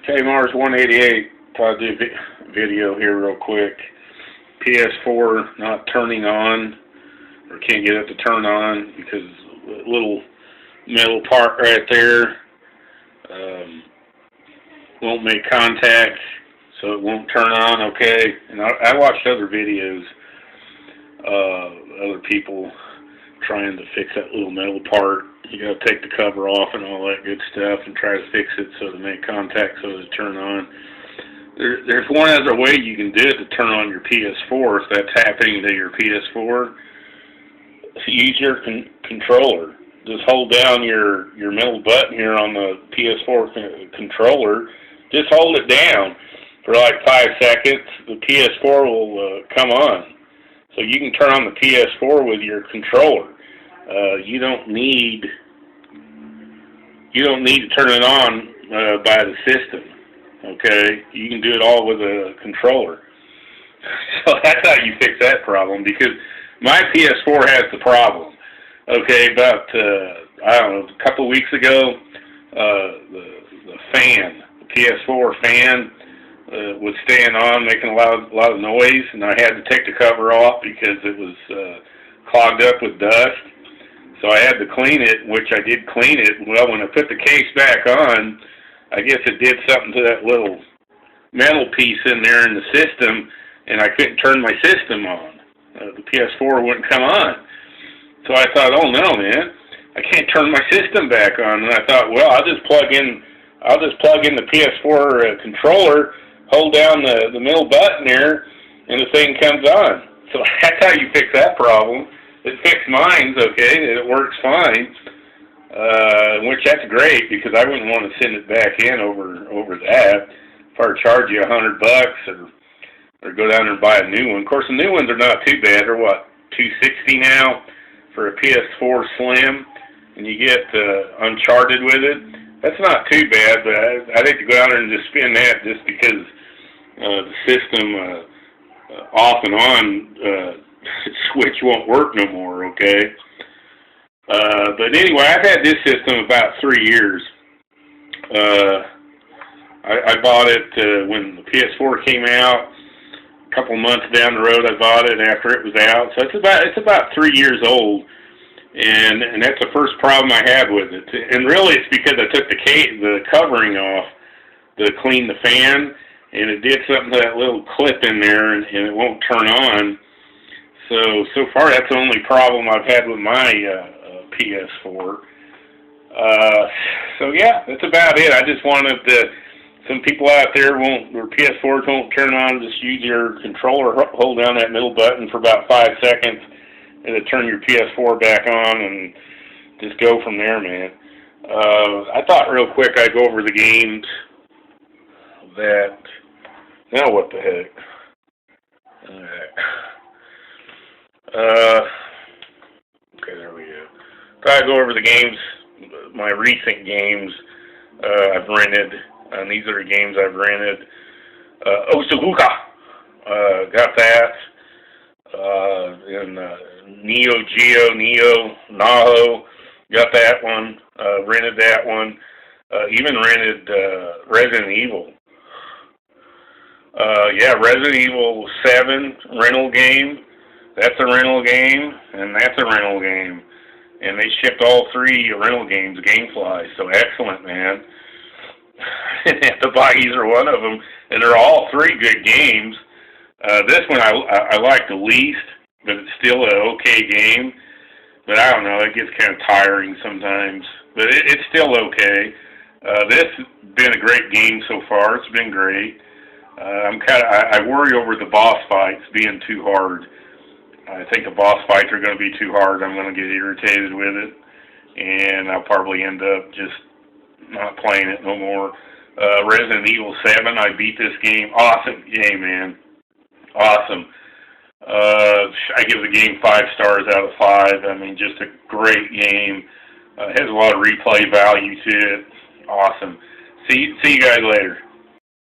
Okay, Mars 188. Thought I'd do a video here real quick. PS4 not turning on, or can't get it to turn on because a little metal part right there won't make contact, so it won't turn on. Okay, and I watched other videos, other people trying to fix that little metal part. You gotta take the cover off and all that good stuff and try to fix it so to make contact so to turn on. There's one other way you can do it to turn on your PS4 if that's happening to your PS4. Use your controller. Just hold down your middle button here on the PS4 controller. Just hold it down for like 5 seconds. The PS4 will come on. So you can turn on the PS4 with your controller. You don't need to turn it on by the system. Okay, you can do it all with a controller. So that's how you fix that problem, because my PS4 has the problem. Okay, about I don't know, a couple of weeks ago, the fan, the PS4 fan, was staying on, making a lot of noise, and I had to take the cover off because it was clogged up with dust. So I had to clean it, which I did clean it. Well, when I put the case back on, I guess it did something to that little metal piece in there in the system, and I couldn't turn my system on. The PS4 wouldn't come on. So I thought, oh no, man, I can't turn my system back on. And I thought, well, I'll just plug in the PS4 controller, hold down the middle button there, and the thing comes on. So that's how you fix that problem. It fixed mine, okay, and it works fine. Which that's great, because I wouldn't want to send it back in over that. If I were to charge you $100 or go down there and buy a new one. Of course, the new ones are not too bad. They're what, $260 now for a PS4 Slim, and you get Uncharted with it. That's not too bad, but I'd hate to go down there and just spend that just because the system off and on switch won't work no more. Okay. But anyway, I've had this system about 3 years. I bought it when the PS4 came out. A couple months down the road, I bought it after it was out. So it's about 3 years old, and that's the first problem I had with it. And really, it's because I took the covering off to clean the fan, and it did something to that little clip in there, and it won't turn on. So far, that's the only problem I've had with my PS4. So yeah, that's about it. I just wanted some people out there their PS4s won't turn on. Just use your controller, hold down that middle button for about 5 seconds, and it'll turn your PS4 back on, and just go from there, man. I thought real quick I'd go over the games that. Now what the heck? All right. Okay, there we go. I'll go over the games, my recent games I've rented, and these are the games I've rented. Osaguka, got that. And Neo Geo, Naho, got that one. Rented that one. Even rented Resident Evil. Yeah, Resident Evil 7 rental game. That's a rental game, and that's a rental game. And they shipped all 3 rental games, Gamefly, so excellent, man. Didn't have to buy either one of them, and they're all 3 good games. This one I like the least, but it's still an okay game. But I don't know, it gets kind of tiring sometimes. But it's still okay. This has been a great game so far. It's been great. I worry over the boss fights being too hard. I think the boss fights are going to be too hard. I'm going to get irritated with it, and I'll probably end up just not playing it no more. Resident Evil 7, I beat this game. Awesome game, man. Awesome. I give the game 5 stars out of 5. I mean, just a great game. It has a lot of replay value to it. Awesome. See you guys later.